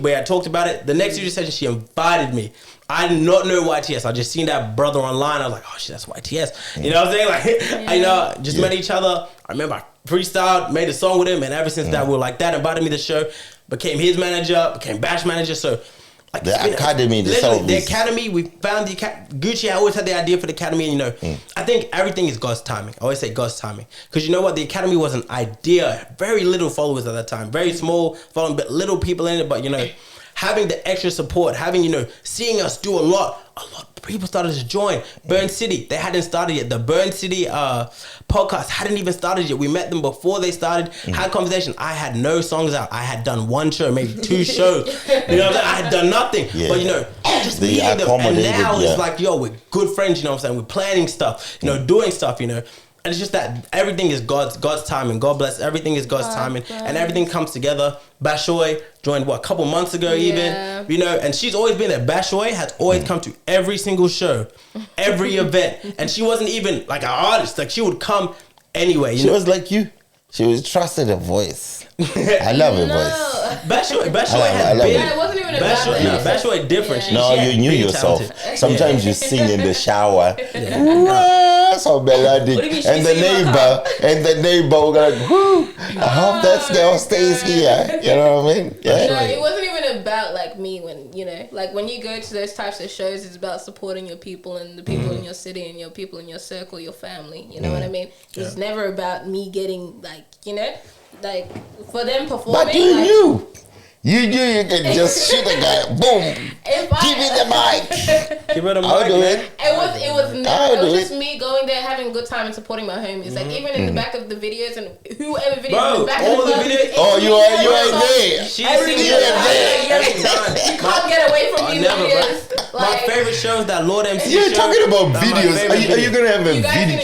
we had talked about it. The next studio session, she invited me. I did not know YTS. I just seen that brother online. I was like, oh shit, that's YTS. You know what I'm saying? Like, just met each other. I remember I freestyled, made a song with him, and ever since that, we were like that. Invited me to the show, became his manager, became Bash manager. So. Like the academy, the academy, we found the Gucci. I always had the idea for the academy, and I think everything is God's timing. I always say God's timing, because you know what, the academy was an idea. Very little followers at that time, very small following, but little people in it. But having the extra support, having seeing us do a lot of people started to join. Burn City, they hadn't started yet. The Burn City podcast hadn't even started yet. We met them before they started, had conversation. I had no songs out. I had done one show, maybe 2 shows. I had done nothing. Yeah. But just meeting them. And now it's like, yo, we're good friends, We're planning stuff, doing stuff, And it's just that everything is God's timing. God bless. Everything is God's timing. And everything comes together. Bashoy joined, a couple months ago even. And she's always been there. Bashoy has always come to every single show, every event. And she wasn't even like an artist. Like, she would come anyway. She was like you. She was trusted her voice. I love her voice. Bashoy has been. It wasn't even about that. Bashoy different. Yeah. No, you knew yourself. Talented. Sometimes you sing in the shower. So melodic. And the neighbor will go like, whoo, I hope that girl stays here. You know what I mean? Yeah. No, it wasn't even about like me when when you go to those types of shows, it's about supporting your people and the people in your city and your people in your circle, your family. You know what I mean? It's never about me getting like for them performing. But you knew. You knew you could just shoot a guy. Boom. Give me the mic. Give her the I'll mic, do man. it. It was just me going there, having a good time and supporting my homies. Like, even in the back of the videos and whoever videos in the back of the videos. Oh, you ain't there. She's there every time. You can't get away from these videos. My favorite show is that Lord MC You're show. talking about videos. Are you going to have a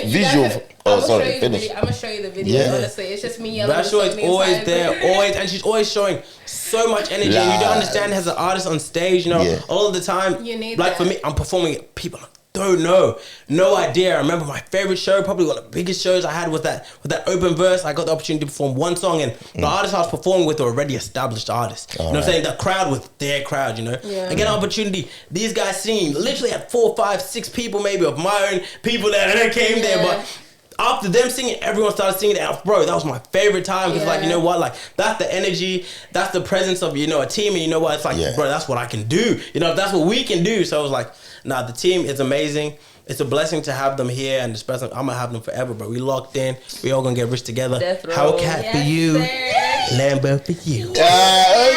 visual? I'm gonna show you the video. Honestly, it's just me yelling. Bashoy is always there, and she's always showing so much energy. And you don't understand as an artist on stage, all of the time. You need like that. for me, I'm performing. People don't know, no idea. I remember my favorite show, probably one of the biggest shows I had was that open verse. I got the opportunity to perform one song, and the artists I was performing with were already established artists. You know what I'm saying? The crowd was their crowd. I get an opportunity. These guys singing, literally had 4, 5, 6 people maybe of my own people that came there, but. After them singing, everyone started singing that. Bro, that was my favorite time. Because, like, you know what? Like, that's the energy. That's the presence of, a team. And you know what? It's like, bro, that's what I can do. That's what we can do. So I was like, nah, the team is amazing. It's a blessing to have them here. And especially, I'm going to have them forever, bro. We locked in. We all going to get rich together. Hellcat for you. Lambo for you. Okay.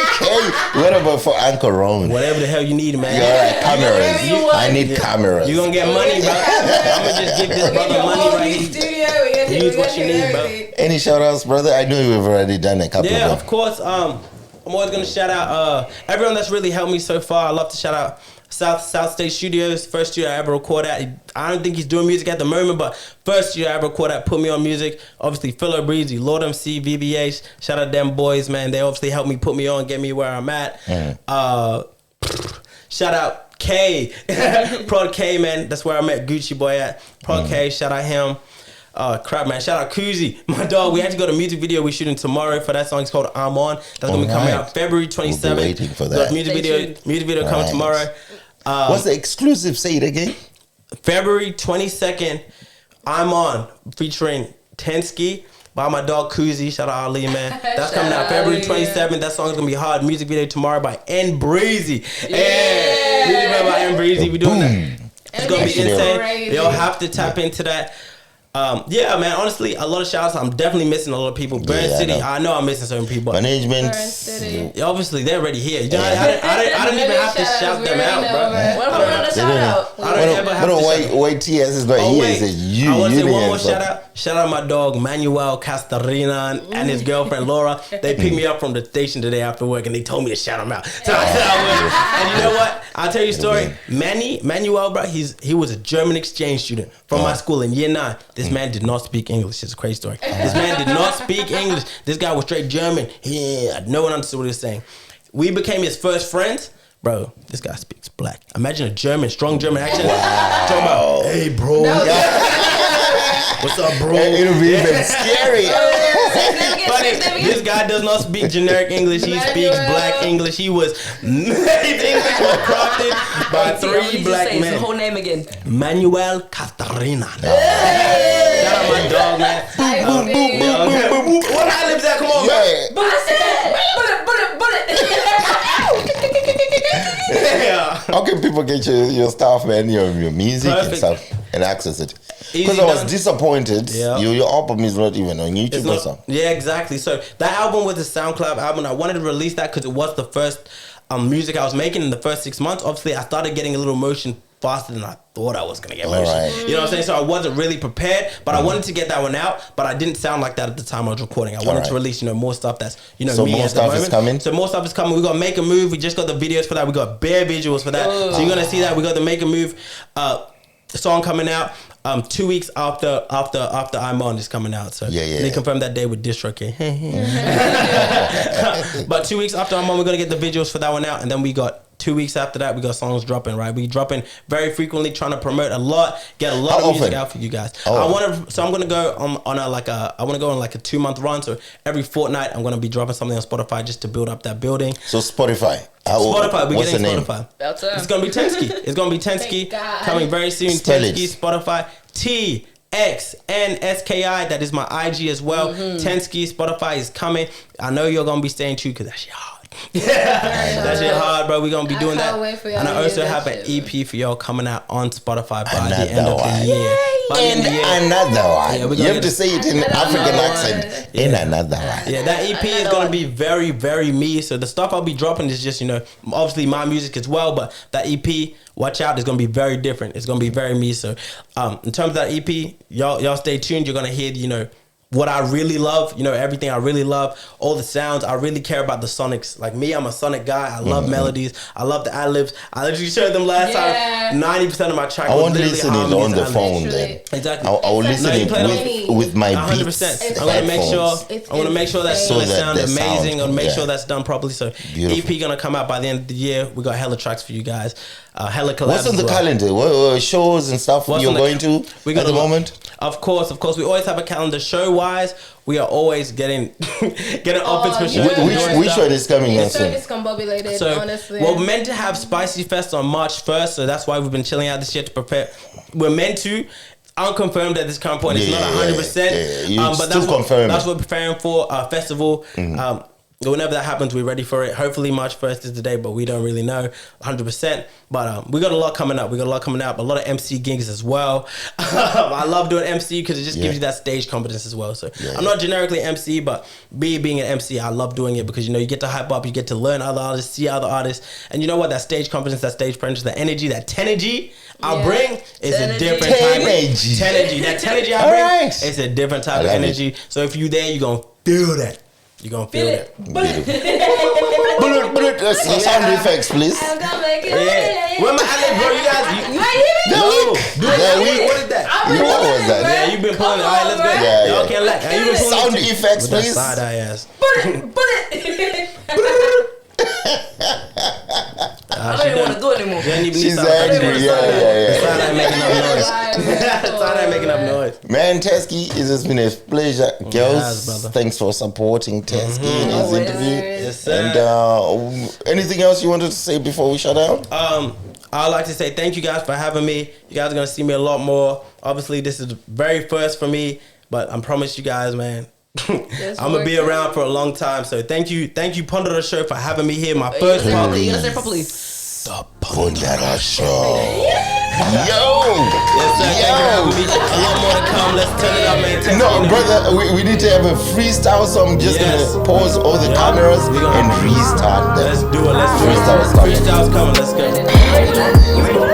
What about for Uncle Roman? Whatever the hell you need, man. Yeah, cameras. I need cameras. You're going to get money, bro. I'm going to just give this brother money right here. Use what you need, bro. Any shout outs, brother? I know you've already done a couple of them. Yeah, of course. I'm always going to shout out everyone that's really helped me so far. I love to shout out South State Studios, first year I ever recorded at. I don't think he's doing music at the moment, but first year I ever recorded at, put me on music. Obviously, Philo Breezy, Lord MC, VBH. Shout out them boys, man. They obviously helped me put me on, get me where I'm at. Shout out K. Prod K, man. That's where I met Gucci Boy at. Prod K, shout out him. Oh crap, man! Shout out Kuzi, my dog. We had to go to music video. We're shooting tomorrow for that song. It's called "I'm On." That's gonna be coming out February 27th. We'll be waiting for that. Music video coming tomorrow. What's the exclusive? Say it again. February 22nd. I'm On featuring TNXSKII by my dog Kuzi. Shout out Ali, man. That's coming out February 27th. That song's gonna be hard. Music video tomorrow by N Breezy. Yeah, music video by N Breezy. We doing that. It's gonna be insane. You'll have to tap into that. Yeah, man. Honestly, a lot of shout outs. I'm definitely missing a lot of people. Burn City. I know I'm missing certain people. Management. Obviously, they're already here. You know, I don't even have to shout them out, bro. I don't ever have to shout. Wait, TS is not here. It's you. I want to say one more shout out. Shout out my dog Manuel Castarina and his girlfriend Laura. They picked me up from the station today after work and they told me to shout them out. So I said I would. And you know what? I'll tell you a story. Manuel, bro, he was a German exchange student from my school in year 9. This man did not speak English. It's a crazy story. This man did not speak English. This guy was straight German. No one understood what he was saying. We became his first friends. Bro, this guy speaks black. Imagine a German, strong German accent. Talking about, hey, bro. What's up, bro? It'll be even scary. Funny, this guy does not speak generic English. He speaks black English. His English was crafted by 3 black men. His whole name again. Manuel Castarina. Shout out my dog, man. What high lips that? Come on, man. How can people get your stuff, man, your music and stuff, and access it? Because I was disappointed. Your album is not even on YouTube or something. Yeah, exactly. So that album was a SoundCloud album. I wanted to release that because it was the first music I was making in the first 6 months. Obviously, I started getting a little motion faster than I thought I was going to get motion. Right. You know what I'm saying? So I wasn't really prepared, but I wanted to get that one out, but I didn't sound like that at the time I was recording. I wanted to release, more stuff that's, so me more at the stuff moment. is coming? So more stuff is coming. We got Make a Move. We just got the videos for that. We got bare visuals for that. So you're going to see that. We got the Make a Move song coming out. 2 weeks after I'm On is coming out. So they confirmed that day with Distro K. But 2 weeks after I'm On, we're gonna get the visuals for that one out, and then we got 2 weeks after that, we got songs dropping. Right, we dropping very frequently, trying to promote a lot, get a lot of music out for you guys. I'm gonna go on a 2 month run. So every fortnight, I'm gonna be dropping something on Spotify just to build up that building. So Spotify. We're what's getting the name? Spotify. It's gonna be TNXSKII. It's gonna be TNXSKII coming very soon. TNXSKII, Spotify, TNXSKII. That is my IG as well. TNXSKII, Spotify is coming. I know you're gonna be staying true because that shit hard. That shit hard, bro. We're gonna be doing that. And I also have an EP for y'all coming out on Spotify by the end of the year. Another one. You have to say it in African accent. In another one. Yeah, that EP is gonna be very, very me. So the stuff I'll be dropping is just, obviously my music as well, but that EP, watch out, it's gonna be very different. It's gonna be very me. So in terms of that EP, y'all stay tuned. You're gonna hear, what I really love, everything I really love, all the sounds. I really care about the sonics. Like me, I'm a sonic guy. I love melodies. I love the ad-libs. I literally showed them last time. 90% of my track I was want to listen it on the phone then. Exactly. I'll listen it with my 100%. beats. I want to make sure that's gonna sound amazing. And make sure that's done properly. So beautiful. EP gonna come out by the end of the year. We got hella tracks for you guys. Hella collabs. What's on the calendar? What shows and stuff you're going to at the moment? Of course. We always have a calendar. Show-wise, we are always getting offers for shows. Which one is coming in soon? It's discombobulated, so, honestly. We're meant to have Spicy Fest on March 1st, so that's why we've been chilling out this year to prepare. We're meant to. Unconfirmed at this current point. It's not 100%. But that's what we're preparing for. Festival. Whenever that happens, we're ready for it. Hopefully March 1st is the day, but we don't really know 100%. But we got a lot coming up. A lot of MC gigs as well. I love doing MC because it just gives you that stage competence as well. So I'm not generically MC, but being an MC, I love doing it because, you get to hype up, you get to learn other artists, see other artists. And you know what? That stage competence, that stage presence, that energy, that tenergy I bring is a different type of energy. That tenergy I bring is a different type of energy. So if you there, you're going to feel that. You're going to feel it. Bullet. Sound effects, please. I'm gonna make it. Where my ad-lib, bro? You guys. What is that? What was that? Yeah, you've been pulling it. All right, let's go. Y'all can't lack. Sound effects, please. Side eye ass. I don't even want to do it anymore. She's angry. Yeah. Sorry, I'm making up noise. Sorry, I'm making up noise. Man, Tesky, it has been a pleasure. Girls, Yes, thanks for supporting Tesky in his interview. Yes, sir. And anything else you wanted to say before we shut down? I'd like to say thank you guys for having me. You guys are going to see me a lot more. Obviously, this is the very first for me, but I promise you guys, man, I'm going to be around for a long time. So thank you, Pondera Show, for having me here. My first podcast. You gotta say it properly. The Pondera Show. Yo! Yes, sir. Thank you for having me. A lot more to come. Let's turn it up, man. No, brother, we need to have a freestyle, so I'm just gonna pause all the cameras and restart them. Let's do it. Let's do it. Freestyle's coming. Freestyle's coming. Let's go.